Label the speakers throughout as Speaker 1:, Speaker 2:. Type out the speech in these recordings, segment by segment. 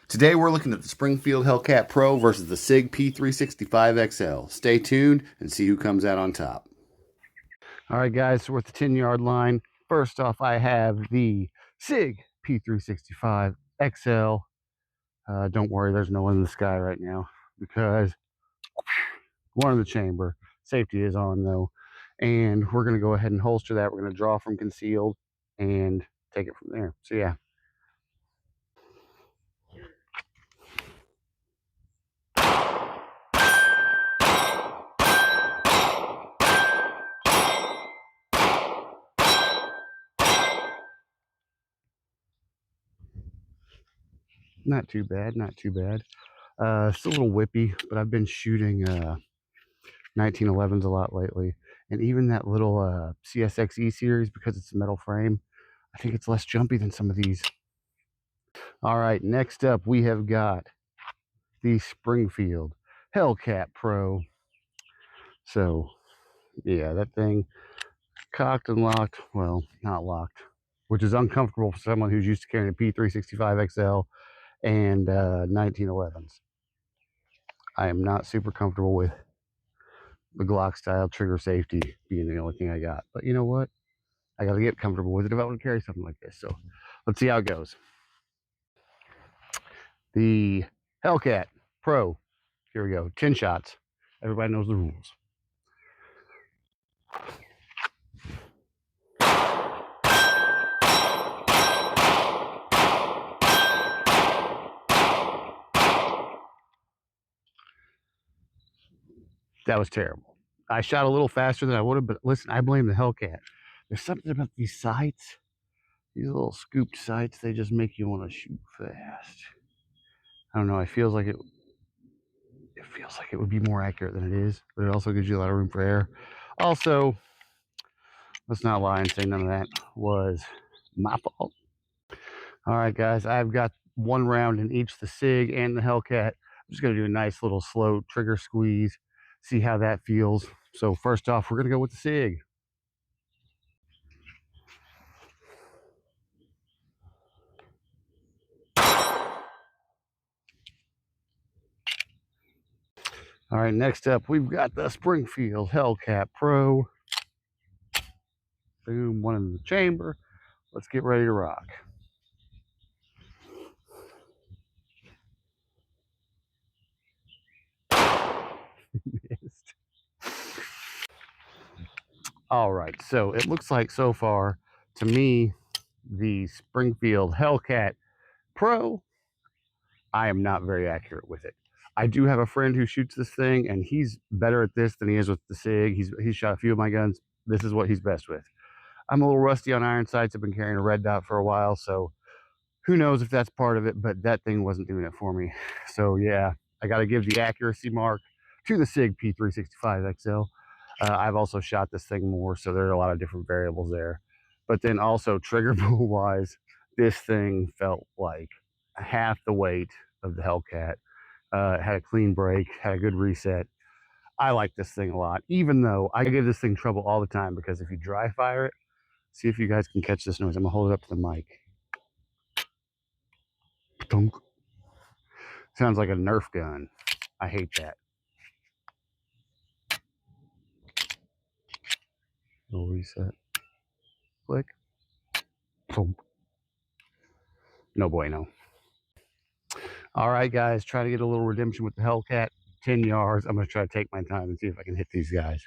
Speaker 1: Today we're looking at the Springfield Hellcat Pro versus the SIG P365XL. Stay tuned and see who comes out on top. All right, guys, so we're at the 10-yard line. First off, I have the SIG P365XL. Don't worry, there's no one in the sky right now because one in the chamber. Safety is on, though. And we're going to go ahead and holster that. We're going to draw from concealed and take it from there. So, yeah. Not too bad, not too bad. Still a little whippy, but I've been shooting 1911s a lot lately. And even that little CSXE series, because it's a metal frame, I think it's less jumpy than some of these. All right, next up we have got the Springfield Hellcat Pro. So, yeah, that thing cocked and locked. Well, not locked, which is uncomfortable for someone who's used to carrying a P365XL and 1911s. I am not super comfortable with the Glock style trigger safety being the only thing I got. But you know what? I got to get comfortable with it if I want to carry something like this. So let's see how it goes. The Hellcat Pro. Here we go. 10 shots. Everybody knows the rules. That was terrible. I shot a little faster than I would have, but listen, I blame the Hellcat. There's something about these sights, these little scooped sights, they just make you want to shoot fast. I don't know, it feels like it would be more accurate than it is, but it also gives you a lot of room for error. Also, let's not lie and say none of that was my fault. All right, guys, I've got one round in each the SIG and the Hellcat. I'm just going to do a nice little slow trigger squeeze, see how that feels. So first off, we're going to go with the SIG. All right, next up, we've got the Springfield Hellcat Pro. Boom, one in the chamber. Let's get ready to rock. Missed. All right, so it looks like so far, to me, the Springfield Hellcat Pro, I am not very accurate with it. I do have a friend who shoots this thing, and he's better at this than he is with the SIG. He's shot a few of my guns. This is what he's best with. I'm a little rusty on iron sights. I've been carrying a red dot for a while, so who knows if that's part of it, but that thing wasn't doing it for me. So yeah, I got to give the accuracy mark to the SIG P365XL. I've also shot this thing more, so there are a lot of different variables there. But then also trigger pull wise, this thing felt like half the weight of the Hellcat. Had a clean break, had a good reset. I like this thing a lot, even though I give this thing trouble all the time because if you dry fire it, see if you guys can catch this noise. I'm gonna hold it up to the mic. Dunk. Sounds like a Nerf gun. I hate that. Little reset. Click. Boom. No bueno. All right, guys, try to get a little redemption with the Hellcat. 10 yards. I'm going to try to take my time and see if I can hit these guys.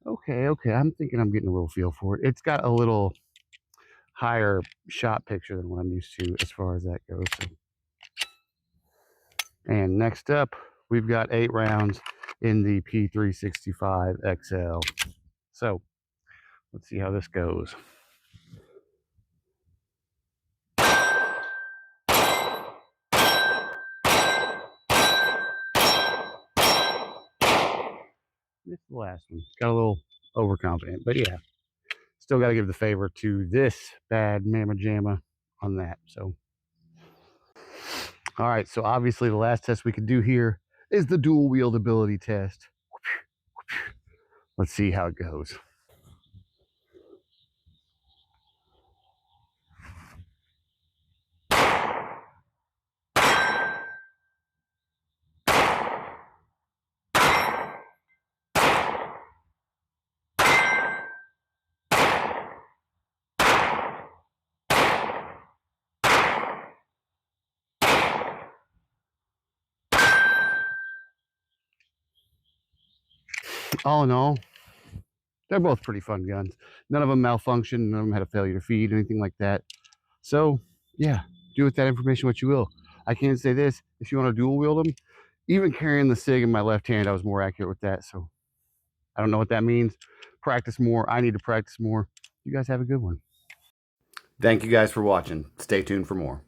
Speaker 1: Okay. I'm thinking I'm getting a little feel for it. It's got a little higher shot picture than what I'm used to as far as that goes. So. And next up, we've got 8 rounds in the P365XL. So let's see how this goes. This is the last one. Got a little overconfident, but yeah, still got to give the favor to this bad mamma jamma on that. So, All right, so obviously the last test we could do here is the dual wieldability test. Let's see how it goes. All in all, they're both pretty fun guns. None of them malfunctioned. None of them had a failure to feed, anything like that. So, yeah, do with that information what you will. I can say this, if you want to dual wield them, even carrying the SIG in my left hand, I was more accurate with that. So, I don't know what that means. Practice more. I need to practice more. You guys have a good one. Thank you guys for watching. Stay tuned for more.